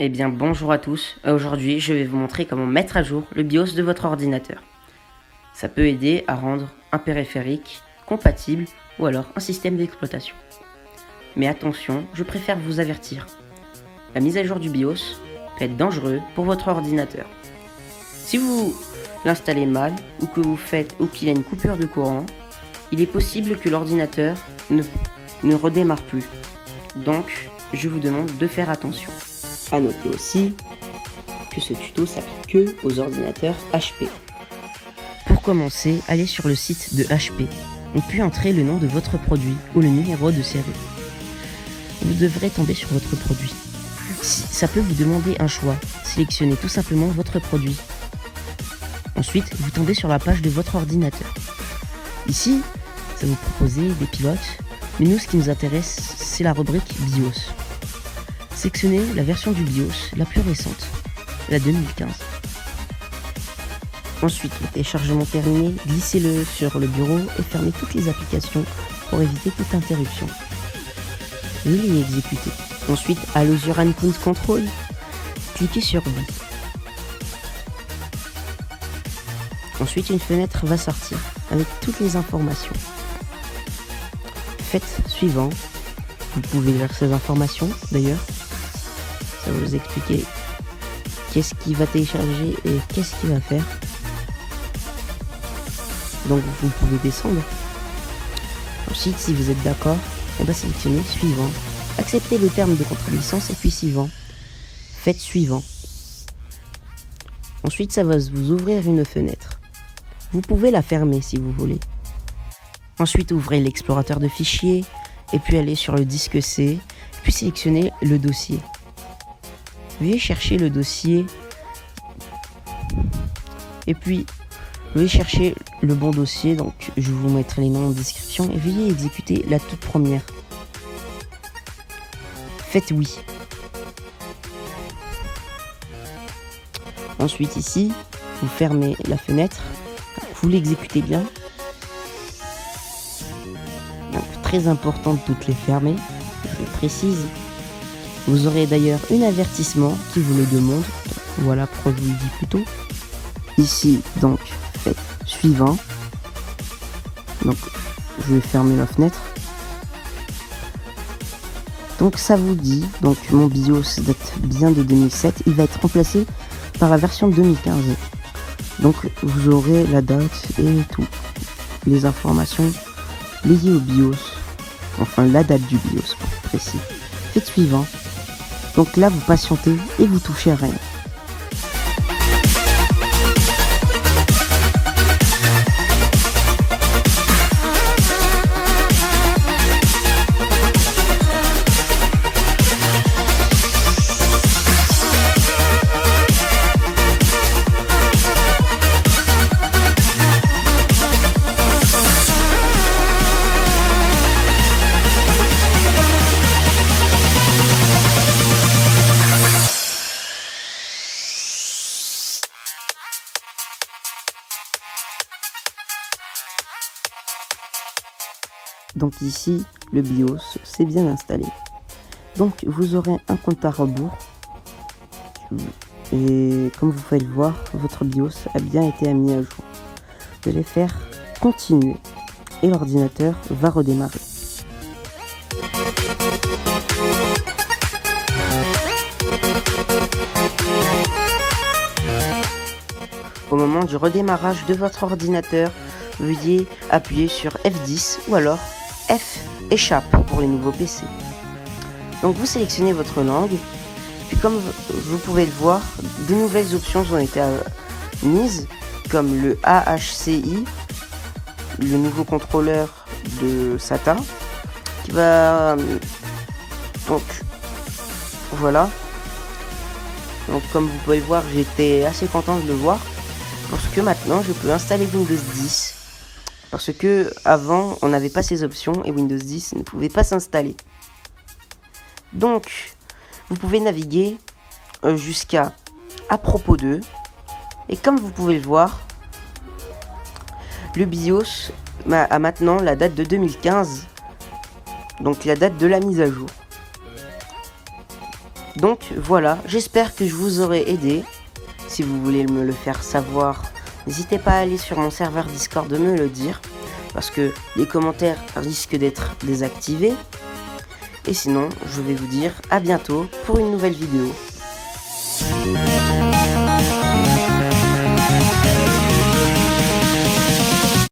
Eh bien bonjour à tous, aujourd'hui je vais vous montrer comment mettre à jour le BIOS de votre ordinateur. Ça peut aider à rendre un périphérique compatible ou alors un système d'exploitation. Mais attention, je préfère vous avertir. La mise à jour du BIOS peut être dangereuse pour votre ordinateur. Si vous l'installez mal ou qu'il y a une coupure de courant, il est possible que l'ordinateur ne redémarre plus. Donc je vous demande de faire attention. À noter aussi que ce tuto s'applique que aux ordinateurs HP. Pour commencer, allez sur le site de HP et puis entrez le nom de votre produit ou le numéro de série. Vous devrez tomber sur votre produit. Si ça peut vous demander un choix, sélectionnez tout simplement votre produit. Ensuite, vous tombez sur la page de votre ordinateur. Ici, ça vous propose des pilotes, mais nous ce qui nous intéresse, c'est la rubrique BIOS. Sélectionnez la version du BIOS la plus récente, la 2015. Ensuite, le téléchargement terminé, glissez-le sur le bureau et fermez toutes les applications pour éviter toute interruption. Veuillez exécuter. Ensuite, à l'Azure Endpoint Control, cliquez sur Oui. Ensuite, une fenêtre va sortir avec toutes les informations. Faites suivant. Vous pouvez lire ces informations d'ailleurs. Ça va vous expliquer qu'est-ce qu'il va télécharger et qu'est-ce qu'il va faire. Donc vous pouvez descendre. Ensuite, si vous êtes d'accord, on va sélectionner suivant. Acceptez le terme de contrat de licence et puis suivant. Faites suivant. Ensuite, ça va vous ouvrir une fenêtre. Vous pouvez la fermer si vous voulez. Ensuite, ouvrez l'explorateur de fichiers et puis allez sur le disque C, puis sélectionnez le dossier. Veuillez chercher le dossier et puis veuillez chercher le bon dossier, donc je vous mettrai les noms en description et veuillez exécuter la toute première. Faites oui. Ensuite ici, vous fermez la fenêtre, vous l'exécutez bien. Donc, très important de toutes les fermer, je précise. Vous aurez d'ailleurs un avertissement qui vous le demande. Voilà pourquoi je vous le dis plus tôt. Ici, donc, faites suivant. Donc, je vais fermer la fenêtre. Donc, ça vous dit, donc mon BIOS date bien de 2007. Il va être remplacé par la version 2015. Donc, vous aurez la date et tout. Les informations liées au BIOS. Enfin, la date du BIOS, pour être précis. Faites suivant. Donc là, vous patientez et vous touchez à rien. Donc ici, le BIOS, c'est bien installé. Donc vous aurez un compte à rebours. Et comme vous pouvez le voir, votre BIOS a bien été mis à jour. Vous allez faire continuer et l'ordinateur va redémarrer. Au moment du redémarrage de votre ordinateur, veuillez appuyer sur F10 ou alors F échappe pour les nouveaux PC. Donc vous sélectionnez votre langue, puis comme vous pouvez le voir, de nouvelles options ont été mises, comme le AHCI, le nouveau contrôleur de SATA, qui va... Donc voilà. Donc comme vous pouvez le voir, j'étais assez content de le voir, parce que maintenant je peux installer Windows 10. Parce que avant on n'avait pas ces options et Windows 10 ne pouvait pas s'installer. Donc vous pouvez naviguer jusqu'à à propos d'eux. Et comme vous pouvez le voir, le BIOS a maintenant la date de 2015. Donc la date de la mise à jour. Donc voilà, j'espère que je vous aurai aidé. Si vous voulez me le faire savoir, n'hésitez pas à aller sur mon serveur Discord de me le dire, parce que les commentaires risquent d'être désactivés. Et sinon, je vais vous dire à bientôt pour une nouvelle vidéo.